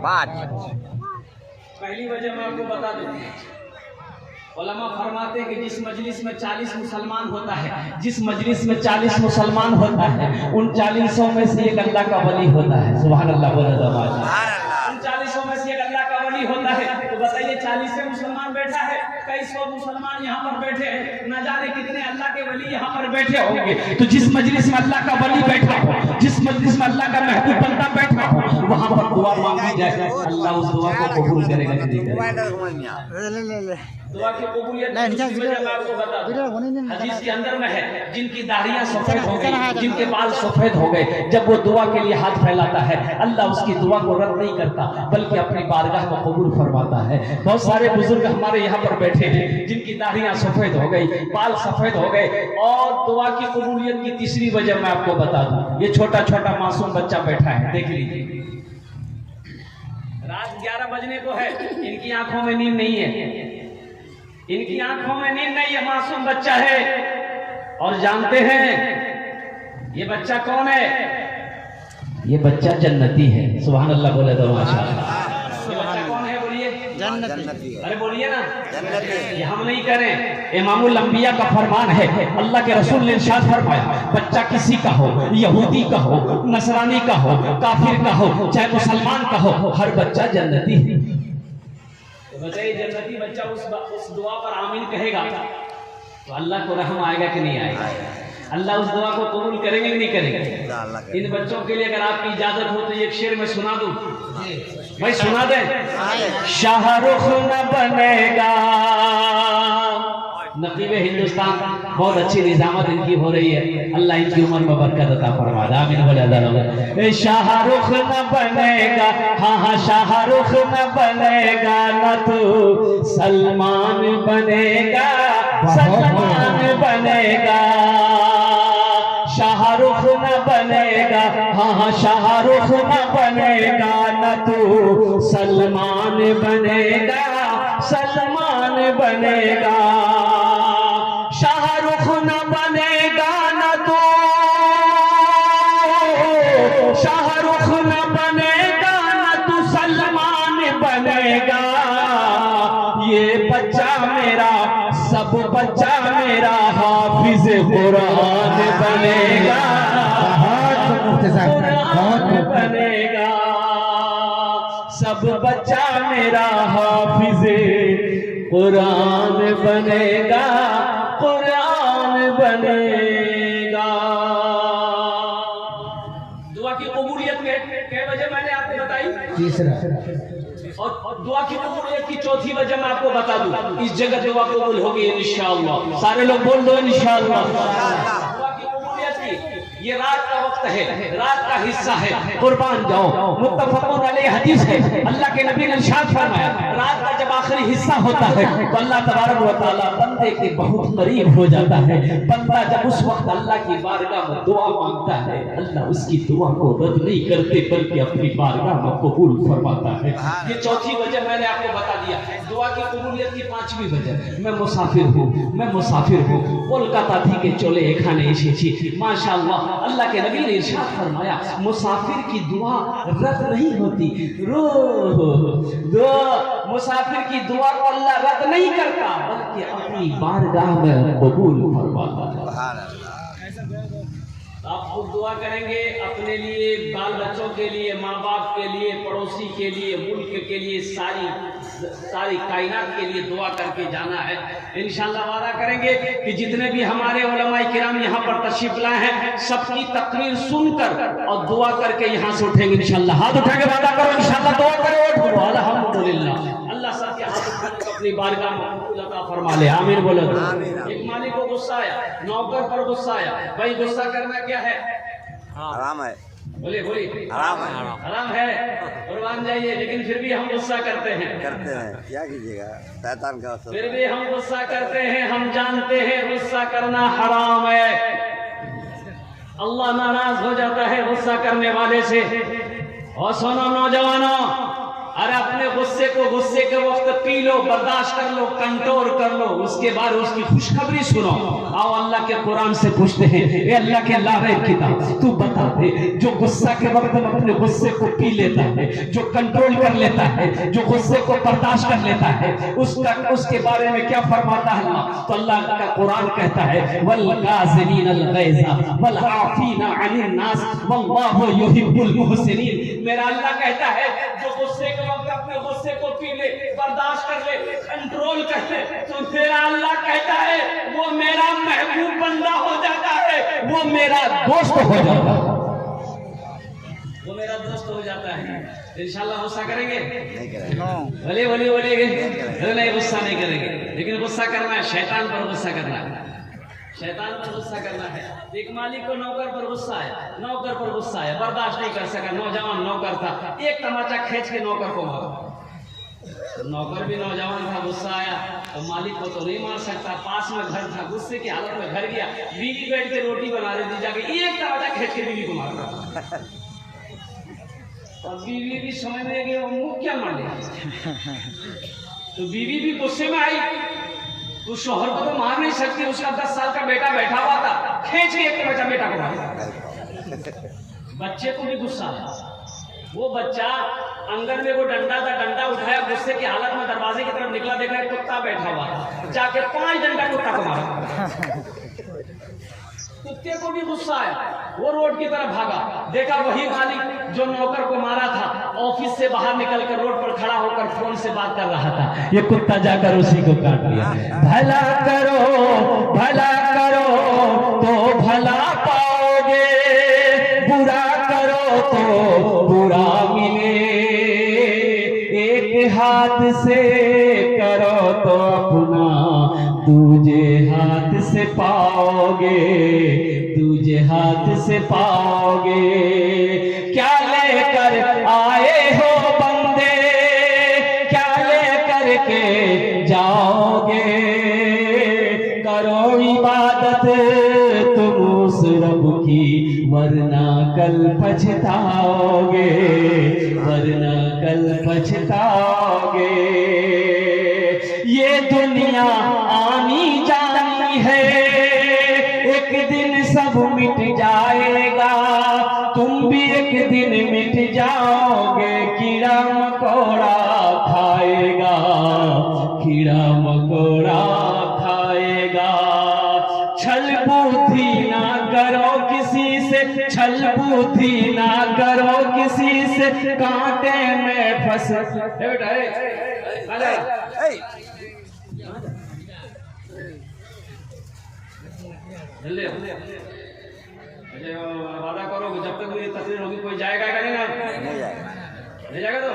पाँच। पहली वजह मैं आपको बता दूं, उलमा फरमाते हैं कि जिस मजलिस में 40 मुसलमान होता है, जिस मजलिस में 40 मुसलमान होता है, उन 40 में से एक अल्लाह का वली होता है। सुभान अल्लाह बोले तो उन 40 में से एक अल्लाह का वली होता है। तो बताइए 40 मुसलमान बैठा है, कई सौ मुसलमान यहाँ पर बैठे हैं, न जाने कितने अल्लाह के वली यहाँ पर बैठे होंगे। तो जिस मजलिस में अल्लाह का वली बैठा हो, जिस मजलिस में अल्लाह का महबूब बंदा बैठा हो, वहाँ पर दुआ मांगी जाए, अल्लाह उस दुआ को कबूल करेगा कि नहीं करेगा। दुआ की कबूलियत मैं आपको बता दूं, हदीस के अंदर में है, जिनकी दाढ़ियां सफेद हो गई, जिनके बाल सफेद हो गए, जब वो दुआ के लिए हाथ फैलाता है, अल्लाह उसकी दुआ को रद्द नहीं करता, बल्कि अपनी बारगाह में कबूल फरमाता है। बहुत सारे बुजुर्ग हमारे यहाँ पर बैठे हैं, जिनकी दाढ़ियां सफेद हो गई, बाल सफेद हो गए। और दुआ की कबूलियत की तीसरी वजह मैं आपको बता दूं, ये छोटा छोटा मासूम बच्चा बैठा है, देख लीजिए, रात 11 बजने को है, इनकी आंखों में नींद नहीं है, इनकी आंखों में नींद नहीं है, मासूम बच्चा है। और जानते हैं ये बच्चा कौन है? ये बच्चा जन्नती है। सुभान अल्लाह बोले तो माशाअल्लाह। ये बच्चा कौन है? बोलिए जन्नती। अरे बोलिए ना जन्नती। ये हम नहीं करें, इमामुल अंबिया का फरमान है। अल्लाह के रसूल ने इरशाद फरमाया, बच्चा किसी का हो, यहूदी का हो, नसरानी का हो, काफिर का हो, चाहे मुसलमान का हो, हर बच्चा जन्नती है। बताइए जन्नती बच्चा उस दुआ पर आमीन कहेगा तो अल्लाह को रहम आएगा कि नहीं आएगा? अल्लाह उस दुआ को कबूल करेंगे कि नहीं करेंगे? इन बच्चों के लिए अगर आपकी इजाजत हो तो एक शेर में सुना दूं, भाई सुना दें। शाहरुख न बनेगा, नकीबे हिंदुस्तान, बहुत अच्छी निजामत इनकी हो रही है, अल्लाह इनकी उम्र में बरकत अता फरमाए, आमीन बोले अल्लाह। शाहरुख न बनेगा, हाँ हाँ शाहरुख न बनेगा, न तो सलमान बनेगा, सलमान बनेगा। शाहरुख न बनेगा, हाँ हाँ शाहरुख न बनेगा, न तो सलमान बनेगा, सलमान बनेगा। शाहरुख न बनेगा, न तो शाहरुख न बनेगा, न तो सलमान बनेगा। ये बच्चा मेरा, सब बच्चा मेरा हाफिज कुरान बनेगा, कुरान बनेगा। सब बच्चा मेरा हाफिज कुरान बनेगा, कुरान बनेगा। दुआ की कबूलियत के वजह मैंने आपको बताई, तीसरा। और दुआ की कबूलियत की चौथी वजह मैं आपको बता दूं, इस जगह दुआ कबूल होगी इंशाअल्लाह। सारे लोग बोल दो इंशाअल्लाह। दुआ की कबूलियत की ये रात का वक्त है, रात का हिस्सा है, कुर्बान जाओ, मुत्तफक़ुन अलैहि हदीस है। अल्लाह के नबी ने इरशाद फरमाया, रात का जब आखिरी हिस्सा होता है तो अल्लाह तबारक व तआला बंदे के बहुत करीब हो जाता है। बंदा जब उस वक्त अल्लाह की बारगाह में दुआ मांगता है, अल्लाह उसकी दुआ को रद्द नहीं करते, बल्कि अपनी बारगाह में कबूल फरमाता है। ये चौथी वजह मैंने आपको बता दिया। दुआ की कबूलियत की पांचवी वजह, मैं मुसाफिर हूँ, मैं मुसाफिर हूँ, कोलकाता থেকে চলে এখানে এসেছি, माशाअल्लाह। अल्लाह के नबी ने इरशाद फरमाया, मुसाफिर की दुआ रद्द नहीं होती। मुसाफिर की दुआ को अल्लाह रद्द नहीं करता, बल्कि अपनी बारगाह में कबूल फरमाता है। आप खुद दुआ करेंगे अपने लिए, बाल बच्चों के लिए, माँ बाप के लिए, पड़ोसी के लिए, मुल्क के लिए, सारी कायनात के लिए दुआ करके जाना है। इंशाअल्लाह वादा करेंगे कि जितने भी हमारे उलमाए किराम यहाँ पर तशरीफ लाए हैं, सबकी तकरीर सुनकर और दुआ करके यहाँ से उठेंगे इंशाअल्लाह। हाथ उठा के वादा करो इंशाअल्लाह, दुआ करो, अल्हम्दुलिल्लाह। अल्लाह सबके हाथ अपनी बारगाह में कबूल अता फरमा ले, आमीन बोलो। एक मालिक को गुस्सा आया, नौकर पर गुस्सा आया, भाई गुस्सा करना क्या है? हराम है। बोलिए बोलिए, हराम है, हराम है, कुर्बान जाइए। लेकिन फिर भी हम गुस्सा करते हैं, क्या कीजिएगा, शैतान का असर। फिर भी हम गुस्सा करते हैं। हम जानते हैं गुस्सा करना हराम है, अल्लाह नाराज हो जाता है गुस्सा करने वाले से। और सुनो नौजवानों, अरे अपने गुस्से गुस्से को गुस्से के वक्त पी लो, बर्दाश्त कर लो, कंट्रोल कर लो, उसके बाद उसकी खुशखबरी सुनो। आओ अल्लाह के कुरान से पूछते हैं, ए अल्लाह के लारैब किताब, तू बता दे, जो गुस्सा के वक्त में अपने गुस्से को पी लेता है, जो कंट्रोल कर लेता है, जो गुस्से को बर्दाश्त कर लेता है, उसके बारे में क्या फरमाता है अल्लाह? तो अल्लाह का कुरान कहता है वल काज़िमीनल गैज़ा वल आफीना अनिन नास वल्लाहु युहिब्बुल मुहसिनीन। मेरा अल्लाह कहता है जो गुस्से के वक्त अपने गुस्से को पी ले, बर्दाश्त कर ले, कंट्रोल कर ले, तो मेरा अल्लाह कहता है वो मेरा महबूब बंदा हो जाता है, वो मेरा दोस्त हो जाता है, वो मेरा दोस्त हो जाता है। इंशाल्लाह गुस्सा करेंगे? नहीं करेंगे। बोले बोले बोले नहीं, गुस्सा नहीं करेंगे, लेकिन गुस्सा करना है शैतान पर, गुस्सा करना है शैतान पर, गुस्सा करना है। एक मालिक को नौकर पर गुस्सा है, नौकर पर गुस्सा है, बर्दाश्त नहीं कर सका, नौजवान नौकर था, एक तमाचा खींच के नौकर को मारा। तो नौकर भी नौजवान था, गुस्सा आया तो मालिक को तो नहीं मार सकता, पास में घर था, गुस्से की हालत में घर गया, बीवी बैठ के रोटी बना रही थी, जाके एक तमाचा खींच के बीवी को मारा। और बीवी भी समझ में गई वो मुंह क्या मार लिया, तो बीवी भी गुस्से में आई, तो शोहर को तो मार नहीं सकती, उसका 10 साल का बेटा बैठा हुआ था, खींच के एक बच्चा बेटा को मारा। बच्चे को भी गुस्सा आया, वो बच्चा अंगन में वो डंडा था, डंडा उठाया, गुस्से की हालत में दरवाजे की तरफ निकला, देखा कुत्ता बैठा हुआ, जाके 5 डंडा कुत्ता को मारा। कुत्ते को भी गुस्सा आया, वो रोड की तरफ भागा, देखा वही मालिक जो नौकर को मारा था ऑफिस से बाहर निकलकर रोड पर खड़ा होकर फोन से बात कर रहा था। ये कुत्ता जाकर उसी को काट लिया। भला करो तो भला पाओगे, बुरा करो तो बुरा मिले, एक हाथ से करो तो अपना दूजे हाथ से पाओगे, दूजे हाथ से पाओगे। क्या लेकर आए हो बंदे, क्या लेकर के जाओगे, करो इबादत तुम उस रब की, वरना कल पछताओगे, वरना कल पछताओगे। ये दुनिया आनी जानी है, एक दिन सब मिट जाएगा, तुम भी एक दिन मिट जाओगे। कीड़ा मकोड़ा खाएगा, कीड़ा मकोड़ा खाएगा। छल बुद्धि ना करो किसी से, छल बुद्धि ना करो किसी से, कांटे में फंस। बेटा वादा करो जब तक मेरी तकरीर होगी कोई जाएगा क्या? नहीं जाएगा, नहीं जाएगा तो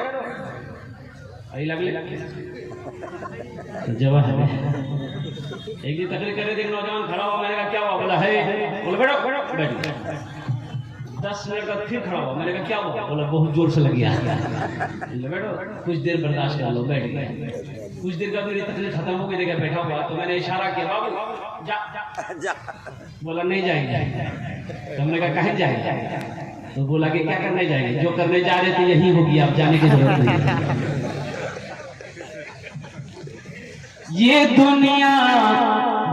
अभी लगले जवाब है। एक दिन तकरीर करे, देख नौजवान खड़ा हुआ, मैंने कहा क्या हुआ? बोला है, बोला बैठो बैठो बैठो। 10 मिनट बाद फिर खड़ा हुआ, मैंने कहा क्या हुआ? बोला बहुत जोर से लग गया। बैठो, कुछ देर बर्दाश्त कर लो, बैठ गए। कुछ देर का मेरी तकलीफ खत्म हो गई, देखा बैठा हुआ, तो मैंने इशारा किया बाबू जा जा। बोला नहीं जाएंगे। तो हमने कहा कहीं जाएंगे? तो बोला कि क्या करने जाएंगे? जो करने जा रहे थे यही होगी, आप जाने की जरूरत नहीं। ये दुनिया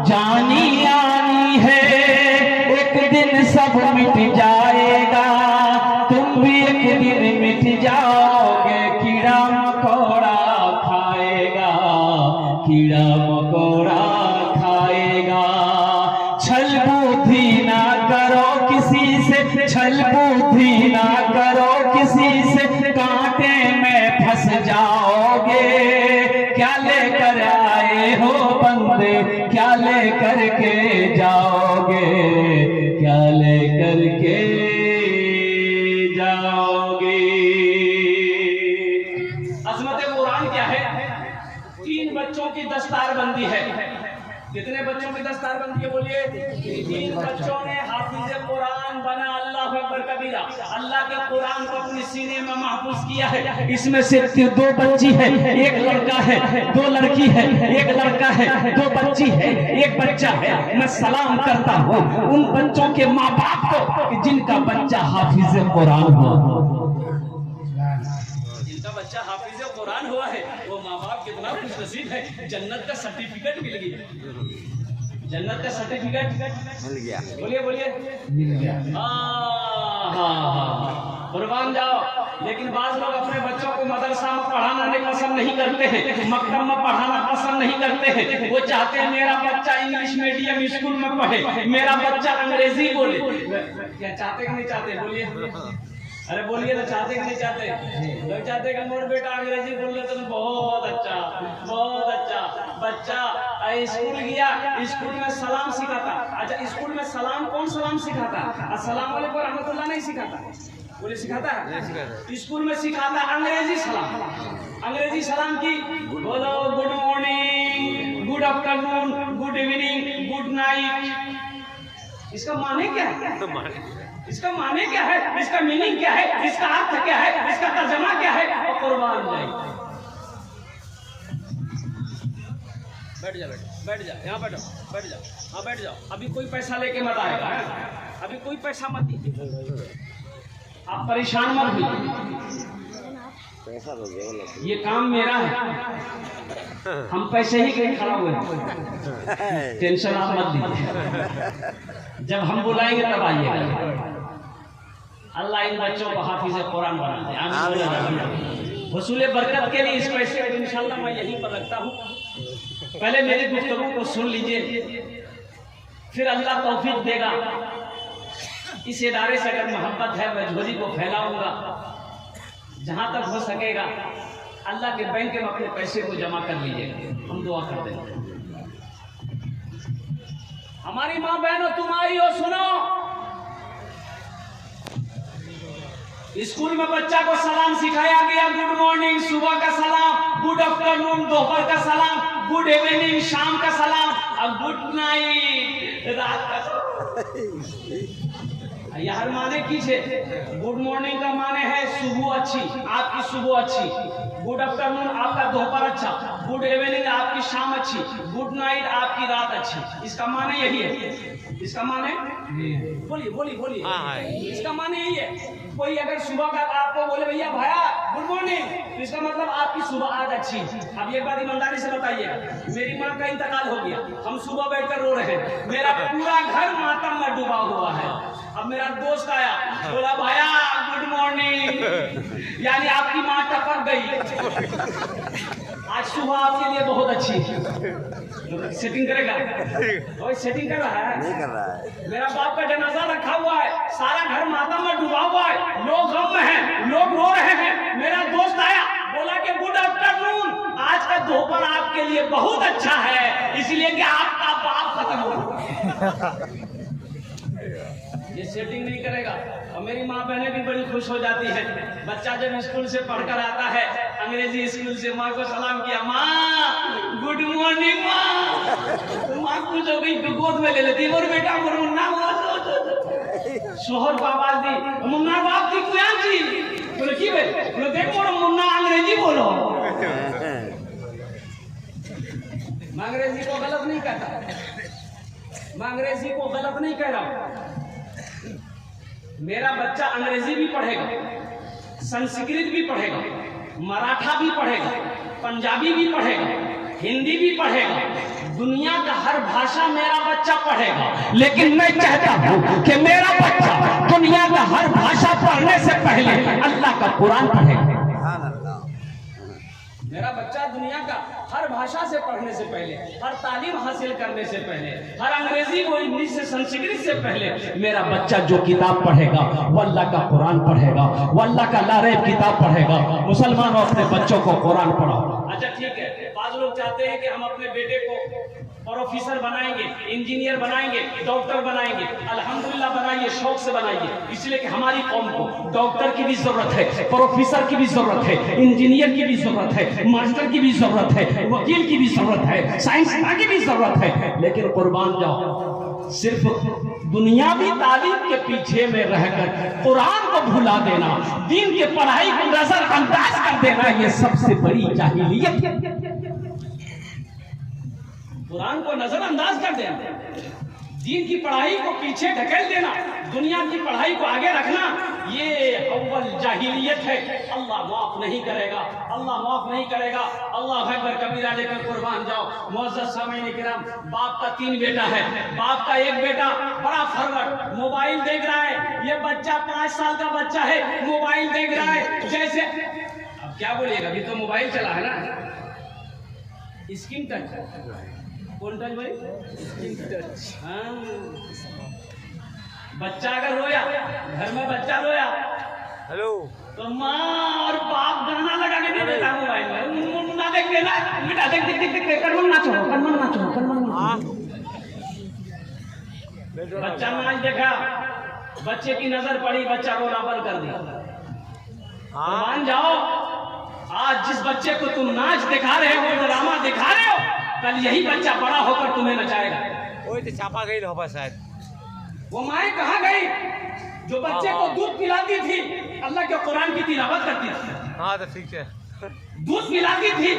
जानी आनी है, एक दिन सब मिट जाएगा, तुम भी एक दिन मिट जाओगे। कीड़ा मकोड़ा खाएगा, कीड़ा मकोड़ा खाएगा। छल बुद्धि ना करो किसी से, छल बुद्धि ना करो किसी से, कांटे में फंस जाओगे। क्या लेकर आए हो बंदे, क्या लेकर के जाओगे, क्या लेकर के जाओगे। अज़मत कुरान क्या है? 3 बच्चों की दस्तारबंदी है। कितने बच्चों की दस्तारबंदी है? बोलिए 3 बच्चों ने हाफिज कुरान बना। अल्लाह अकबर कबीरा। अल्लाह के कुरान को अपने सीने में महफूज किया है। इसमें से 2 बच्ची है, 1 लड़का है, 2 लड़की है, 1 लड़का है, 2 बच्ची है, 1 बच्चा है। मैं सलाम करता हूँ उन बच्चों के माँ बाप को कि जिनका बच्चा हाफिज कुरान हो, जिनका बच्चा हाफिज कुरान हुआ है, वो माँ बाप कितना खुश नसीब है, जन्नत का सर्टिफिकेट मिल गया, जन्नत का सर्टिफिकेट मिल गया। बोलिए बोलिए मिल गया। हाँ, कुर्बान जाओ। लेकिन बाज लोग अपने बच्चों को मदरसा में पढ़ाना नहीं पसंद नहीं करते हैं, मकतब में पढ़ाना पसंद नहीं करते हैं। वो चाहते हैं मेरा बच्चा इंग्लिश मीडियम स्कूल में पढ़े, मेरा बच्चा अंग्रेजी बोले। क्या चाहते कि नहीं चाहते? बोलिए, अरे बोलिए ना, चाहते कि नहीं चाहते? लोग चाहते कि मोर बेटा अंग्रेजी बोल ले तो बहुत अच्छा, बहुत अच्छा। बच्चा स्कूल गया, स्कूल में सलाम सिखाता। अच्छा, स्कूल में सलाम कौन सलाम सिखाता? अस्सलाम वालेकुम रहमतुल्लाह नहीं सिखाता, बोले सिखाता है? स्कूल में सिखाता अंग्रेजी सलाम। अंग्रेजी सलाम की बोलो, good morning, good afternoon, good evening, good night. इसका माने क्या है? इसका माने क्या है? इसका मीनिंग क्या है? इसका अर्थ क्या है? इसका तर्जमा क्या है? और कुर्बान जाए। बैठ जा, बैठ जा, यहाँ बैठो, बैठ जाओ, हाँ बैठ जाओ। अभी कोई पैसा लेके मत आएगा, अभी कोई पैसा मत दीजिए, आप परेशान मत होइए। ये काम मेरा है, हम पैसे ही के खड़ा हुए हैं, टेंशन आप मत लीजिए। जब हम बुलाएंगे तब आइएगा। अल्लाह इन बच्चों को हाफिज कुरान बना दे, आमीन। वसूले बरकत के लिए इस पैसे को इंशाल्लाह मैं यहीं पर रखता हूँ। पहले मेरी गुफ्तगू को सुन लीजिए, फिर अल्लाह तौफीक देगा। इस इदारे से अगर मोहब्बत है, मैं झोली को फैलाऊंगा जहां तक हो सकेगा। अल्लाह के बैंक में अपने पैसे को जमा कर लीजिएगा, हम दुआ कर देंगे। हमारी माँ बहनों, तुम आई हो, सुनो। स्कूल में बच्चा को सलाम सिखाया गया, गुड मॉर्निंग सुबह का सलाम, गुड आफ्टरनून दोपहर का सलाम, गुड इवनिंग शाम का सलाम, और गुड नाइट रात का सलाम। यार माने कीजिए, गुड मॉर्निंग का माने है सुबह अच्छी, आपकी सुबह अच्छी। गुड आफ्टरनून आपका दोपहर अच्छा, गुड इवनिंग आपकी शाम अच्छी, गुड नाइट आपकी रात अच्छी। इसका माने यही है, इसका माने बोलिए बोलिए बोलिए, इसका माने यही है। कोई अगर सुबह का आपको बोले भैया भाया गुड मॉर्निंग, तो इसका मतलब आपकी सुबह आज अच्छी। अब एक बात ईमानदारी से बताइए, मेरी माँ का इंतकाल हो गया, हम सुबह बैठकर रो रहे हैं, मेरा पूरा घर मातम में डूबा हुआ है। अब मेरा दोस्त आया, बोला भाया गुड मॉर्निंग, यानी आपकी माँ टपक गई, आज सुबह आपके लिए बहुत अच्छी। सेटिंग करेगा? और सेटिंग कर रहा है? नहीं कर रहा है। मेरा बाप का जनाजा रखा हुआ है, सारा घर मातम में डूबा हुआ है, लोग गम में हैं, लोग रो रहे हैं। मेरा दोस्त आया, बोला कि गुड आफ्टरनून, आज का दोपहर आपके लिए बहुत अच्छा है, इसलिए कि आपका बाप खत्म हो। ये सेटिंग नहीं करेगा। और मेरी माँ बहनें भी बड़ी खुश हो जाती है। बच्चा जब स्कूल से पढ़कर आता है, अंग्रेजी स्कूल से, माँ को सलाम किया, माँ गुड मॉर्निंग माँ। तो माँ खुश हो गई, गोद में ले लेती, और बेटा मोर मुन्ना शोहर को आवाज दी, मुन्ना बाप की क्या जी? बोले की बे? बोले देख मोर मुन्ना अंग्रेजी बोलो। मैं अंग्रेजी को गलत नहीं कहता, मैं अंग्रेजी को गलत नहीं कह रहा। मेरा बच्चा अंग्रेजी भी पढ़ेगा, संस्कृत भी पढ़ेगा, मराठा भी पढ़ेगा, पंजाबी भी पढ़ेगा, हिंदी भी पढ़ेगा, दुनिया का हर भाषा मेरा बच्चा पढ़ेगा। लेकिन मैं चाहता हूँ कि मेरा बच्चा दुनिया का हर भाषा पढ़ने से पहले अल्लाह का कुरान पढ़ेगा। मेरा बच्चा दुनिया का हर भाषा से पढ़ने से पहले, हर तालीम हासिल करने से पहले, हर अंग्रेजी को इंग्लिश से संस्कृत से पहले, मेरा बच्चा जो किताब पढ़ेगा वो अल्लाह का कुरान पढ़ेगा, वो अल्लाह का लारेब किताब पढ़ेगा। मुसलमानों अपने बच्चों को कुरान पढ़ाओ। अच्छा ठीक है, बाद लोग चाहते हैं कि हम अपने बेटे को प्रोफेसर बनाएंगे, इंजीनियर बनाएंगे, डॉक्टर बनाएंगे। अल्हम्दुलिल्लाह बनाइए, शौक से बनाइए, इसलिए कि हमारी कौम को डॉक्टर की भी जरूरत है, प्रोफेसर की भी जरूरत है, इंजीनियर की भी जरूरत है, मास्टर की भी जरूरत है, वकील की भी जरूरत है, साइंसदान की भी जरूरत है। लेकिन कुर्बान जाओ, सिर्फ दुनियावी तालीम के पीछे में रहकर कुरान को भुला देना, दीन के पढ़ाई को नजरअंदाज कर देना, ये सबसे बड़ी जाहिलियत है। कुरान को नजरअंदाज कर देना। दीन की पढ़ाई को पीछे ढकेल देना, दुनिया की पढ़ाई को आगे रखना, ये अव्वल जाहिलियत है। अल्लाह माफ नहीं करेगा, अल्लाह माफ नहीं करेगा। अल्लाह अकबर कबीरा लेकर कुर्बान जाओ। मुअज़्ज़ज़ सामीन किराम, बाप का 3 बेटा है, बाप का एक बेटा बड़ा फरवर्ड मोबाइल देख रहा है। ये बच्चा 5 साल का बच्चा है, मोबाइल देख रहा है। जैसे अब क्या बोलिएगा, अभी तो मोबाइल चला है ना, स्क्रीन टच। कौन टच भाई? Screen touch. हाँ, बच्चा अगर रोया, घर में बच्चा रोया, हेलो, तो माँ और बाप गाना लगा के दे देता मोबाइल में, ना देख देना, बेटा देख देख देख देख, कनमन नाचो, कनमन नाचो, कनमन नाचो। बच्चा नाच देखा, बच्चे की नजर पड़ी, बच्चा रोना बंद कर दिया। मान जाओ, आज जिस बच्चे को तुम नाच दिखा रहे हो, ड्रामा दिखा रहे हो, कल यही बच्चा बड़ा होकर तुम्हें नचाएगा। वही तो छापा गई होगा शायद। वो माएँ कहाँ गई जो बच्चे को दूध पिलाती थी, अल्लाह के कुरान की तिलावत करती थी? हाँ तो ठीक है, दूध पिलाती थी,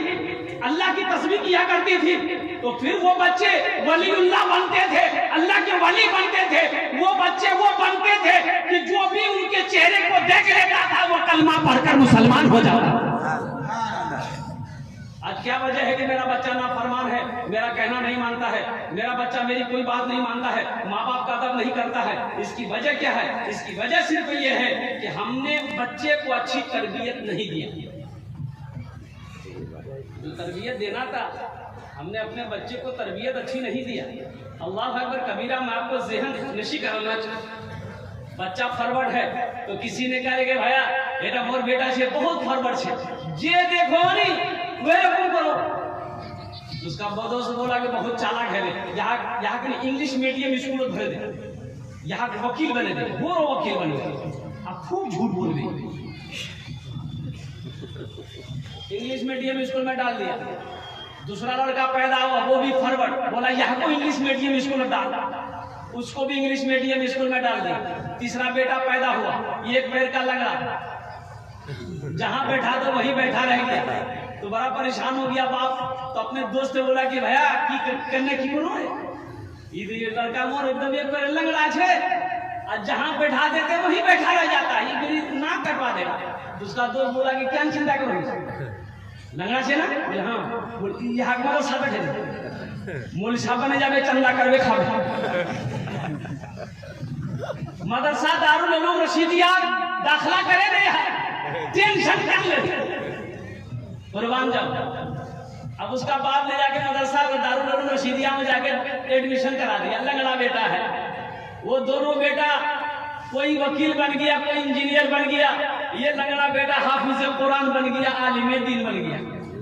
अल्लाह की तस्बीह किया करती थी, तो फिर वो बच्चे वलीउल्लाह बनते थे, अल्लाह के वली बनते थे। वो बच्चे वो बनते थे कि जो भी उनके चेहरे को देख लेता था वो कलमा पढ़कर मुसलमान हो जाता। आज क्या वजह है कि मेरा बच्चा नाफरमान है, मेरा कहना नहीं मानता है, मेरा बच्चा मेरी कोई बात नहीं मानता है, माँ बाप का अदब नहीं करता है? इसकी वजह क्या है? इसकी वजह सिर्फ ये है कि हमने बच्चे को अच्छी तरबियत नहीं दिया। जो तरबियत देना था, हमने अपने बच्चे को तरबियत अच्छी नहीं दिया। अल्लाह अकबर कबीरा, मैं आपको ज़हन नशी कराना चाहूँ। बच्चा फॉरवर्ड है तो किसी ने कहा कि भैया बेटा मोर बेटा से बहुत फॉरवर्ड है, जे देखो नहीं वह कौन करो। उसका दोस्त बोला कि बहुत चालाक है, यहाँ के इंग्लिश मीडियम स्कूल भरे दे, यहाँ के वकील बने दे, वो वकील बने दे। आप खूब झूठ बोल रहे, इंग्लिश मीडियम स्कूल में डाल दिया। दूसरा लड़का पैदा हुआ, वो भी फॉरवर्ड, बोला यहाँ को इंग्लिश मीडियम स्कूल में डाल, उसको भी इंग्लिश मीडियम स्कूल में डाल दिया। तीसरा बेटा पैदा हुआ, एक पैर का लंगड़ा, जहाँ बैठा तो वही बैठा रह गया। तो बड़ा परेशान हो गया बाप, तो अपने दोस्त से बोला कि भैया की करने की बोलो ये लड़का मोर एकदम एक पैर लंगड़ा है, और जहाँ बैठा देते वही बैठा रह जाता है, ये मेरी नाक कटवा देगा। दूसरा दोस्त बोला कि क्या चिंता करो, लंगड़ा से ना, हाँ यहाँ हमारा साबित है, मोल साहब बने जावे, चंदा करवे खावे। मदरसा दारुल उलूम रशीदिया दाखला करे नहीं, टेंशन कर ले, कुर्बान जाओ। अब उसका बाप ले जाके मदरसा दारुल उलूम रशीदिया में जाके एडमिशन करा दिया। लंगड़ा बेटा है, वो दोनों बेटा कोई वकील बन गया, कोई इंजीनियर बन गया, ये लंगड़ा बेटा हाफिज कुरान बन गया, आलिम दीन बन गया।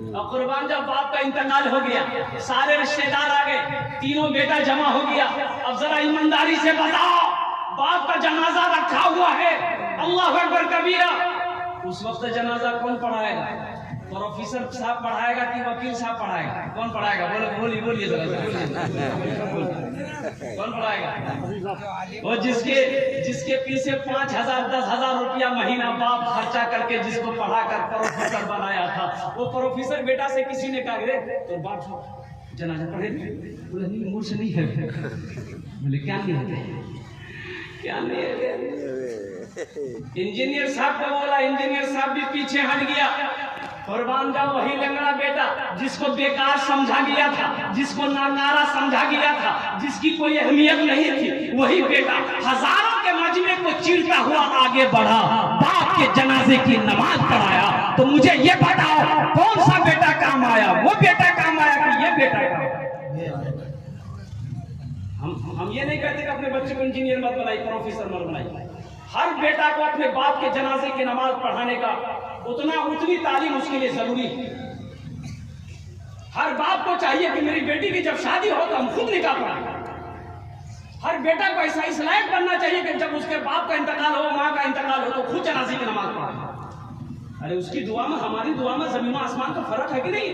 और कुर्बान जब बाप का इंतकाल हो गया, सारे रिश्तेदार आ गए, तीनों बेटा जमा हो गया। अब जरा ईमानदारी से बताओ, बाप का जनाजा रखा हुआ है, अल्लाह अकबर कबीरा, उस वक्त जनाजा कौन पढ़ाएगा? प्रोफेसर साहब पढ़ाएगा कि वकील साहब पढ़ाएगा? कौन पढ़ाएगा? बोलिए जरा, कौन पढ़ाएगा? वो जिसके पीछे 5,000 10,000 रुपया महीना बाप खर्चा करके जिसको पढ़ा कर प्रोफेसर बनाया था, वो प्रोफेसर बेटा से किसी ने कहा तो बाप जनाजा पढ़े? बोले नहीं, मुझसे नहीं है। बोले क्या नहीं है, क्या नहीं है? इंजीनियर साहब को बोला, इंजीनियर साहब भी पीछे हट गया। कुर्बान जाओ, वही लंगड़ा बेटा जिसको बेकार समझा गया था, जिसको नारा समझा गया था, जिसकी कोई अहमियत नहीं थी, वही बेटा हजारों के मजमे को चीरता हुआ आगे बढ़ा, बाप के जनाजे की नमाज पढ़ाया। तो मुझे ये बताओ, कौन सा बेटा काम आया? वो बेटा काम आया कि ये बेटा काम? हम ये नहीं कहते कि अपने बच्चे को इंजीनियर मत बनाइए, प्रोफेसर मत बनाइए। हर बेटा को अपने बाप के जनाजे की नमाज पढ़ाने का उतनी तालीम उसके लिए जरूरी है। हर बाप को चाहिए कि मेरी बेटी की जब शादी हो तो हम खुद निकाह पढ़ाएं। हर बेटा को ऐसा इस लायक बनना चाहिए कि जब उसके बाप का इंतकाल हो, माँ का इंतकाल हो, तो खुद जनाजे की नमाज पढ़ाए। अरे उसकी दुआ में हमारी दुआ में जमीन आसमान का फर्क है कि नहीं?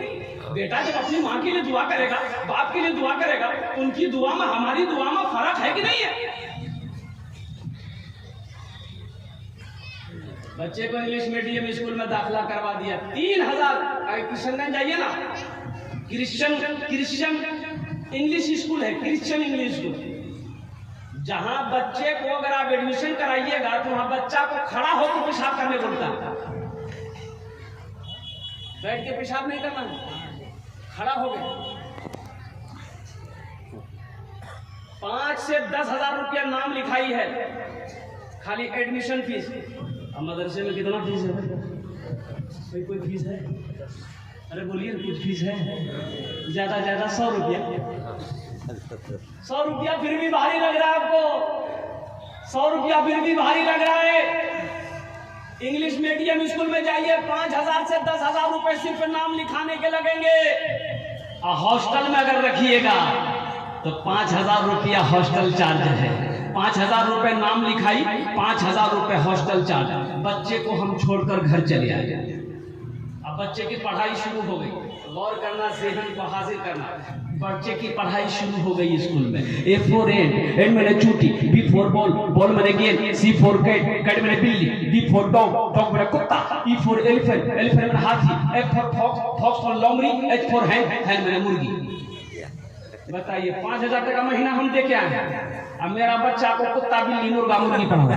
बेटा जब अपनी माँ के लिए दुआ करेगा, बाप के लिए दुआ करेगा, उनकी दुआ में हमारी दुआ में फर्क है कि नहीं है? बच्चे को इंग्लिश मीडियम स्कूल में दाखिला करवा दिया। 3,000 किशनगंज जाइए ना, क्रिश्चियन इंग्लिश स्कूल है, क्रिश्चियन इंग्लिश स्कूल, जहां बच्चे को अगर आप एडमिशन कराइएगा तो वहां बच्चा को खड़ा होकर पेशाब करने बोलता है, बैठ के पेशाब नहीं करना, खड़ा हो गए। 5 से 10,000 रुपया नाम लिखाई है खाली एडमिशन फीस। अब मदरसे में कितना फीस है? कोई फीस है? अरे बोलिए कुछ फीस है? ज्यादा 100 रुपया। 100 रुपया फिर भी भारी लग रहा है आपको? 100 रुपया फिर भी भारी लग रहा है? इंग्लिश मीडियम स्कूल में जाइए, 5,000 से 10,000 रुपए सिर्फ नाम लिखाने के लगेंगे। और हॉस्टल में अगर रखिएगा तो 5,000 रुपया हॉस्टल चार्ज है। 5,000 रुपए नाम लिखाई, 5,000 रुपए हॉस्टल चार्ज। बच्चे को हम छोड़कर घर चले आए। अब बच्चे की पढ़ाई शुरू हो गई। गौर करना, ज़हन को हाजिर करना। बच्चे की पढ़ाई शुरू हो गई स्कूल में। A for एंड मैंने चूटी, B for बॉल मैंने गेंद, C for कैट मैंने बिल्ली, D for डॉग मैंने कुत्ता, E for एलिफेंट मैंने हाथी, F for फॉक्स for लोमड़ी, H for हैन मैंने मुर्गी। बताइए 5,000 टका महीना हम दे के आए, अब मेरा बच्चा को कुत्ता बिल्ली मुर्गा मुर्गी पढ़ाओ।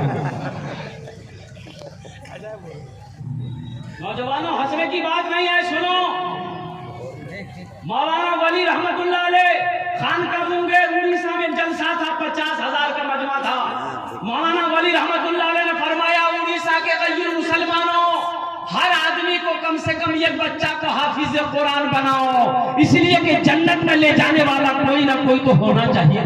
नौजवानों हंसने की बात नहीं है, सुनो। मौलाना वली रहमतुल्लाह अलैह खान का मुंगेर उड़ीसा में जलसा था, 50,000 का मजमा था। मौलाना वली रहमतुल्लाह अलैह ने फरमाया, उड़ीसा के गैर मुसलमानों, हर आदमी को कम से कम एक बच्चा को हाफिज कुरान बनाओ, इसलिए कि जन्नत में ले जाने वाला कोई ना कोई तो होना चाहिए।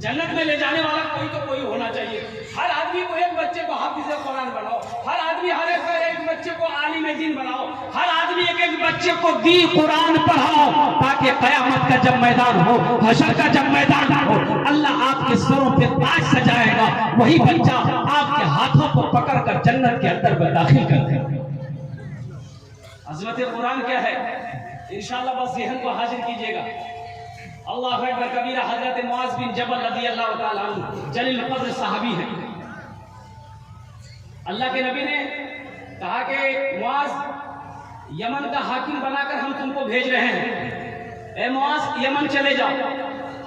जन्नत में ले जाने वाला कोई तो कोई होना चाहिए। हर आदमी को एक बच्चे को हाफिज कुरान बनाओ, हर आदमी हर एक बच्चे को आलिम दीन बनाओ, हर आदमी एक बच्चे को दी कुरान पढ़ाओ, ताकि कयामत का जब मैदान हो, हशर का जब मैदान हो, अल्लाह आपके सरों पे ताज सजाएगा। वही बच्चा आपके हाथों को पकड़कर जन्नत के अंदर में दाखिल कर देगा। अज़मत कुरान क्या है, इंशाअल्लाह बस ज़हन को हाजिर कीजिएगा। अल्लाह अकबर कबीरा। हजरत मुआज़ बिन जबल रज़ियल्लाहु ताला अन्हु जलील क़द्र सहाबी हैं। अल्लाह के नबी ने कहा कि मुआज़, यमन का हाकिम बनाकर हम तुमको भेज रहे हैं, ए मुआज़ यमन चले जाओ।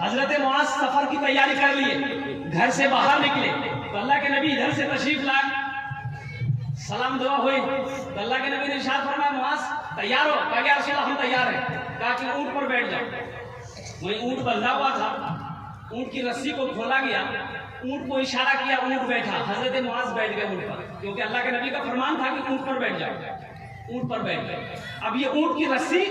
हजरत मुआज़ सफर की तैयारी कर लिए, घर से बाहर निकले तो अल्लाह के नबी इधर से तशरीफ लाए, सलाम दुआ हुई तो अल्लाह के नबी ने इरशाद फरमाया, मुआज़ तैयार हो? कहा या रसूल अल्लाह हम तैयार हैं। कहा कि ऊंट पर बैठ जाओ। वही ऊंट बंधा हुआ था, ऊंट की रस्सी को खोला गया, ऊंट को इशारा किया, ऊंट बैठा। हजरत मुआज़ बैठ गए ऊंट पर, क्योंकि अल्लाह के नबी का फरमान था कि ऊंट पर बैठ जाओ। ऊंट पर बैठ गए। अब ये ऊंट की रस्सी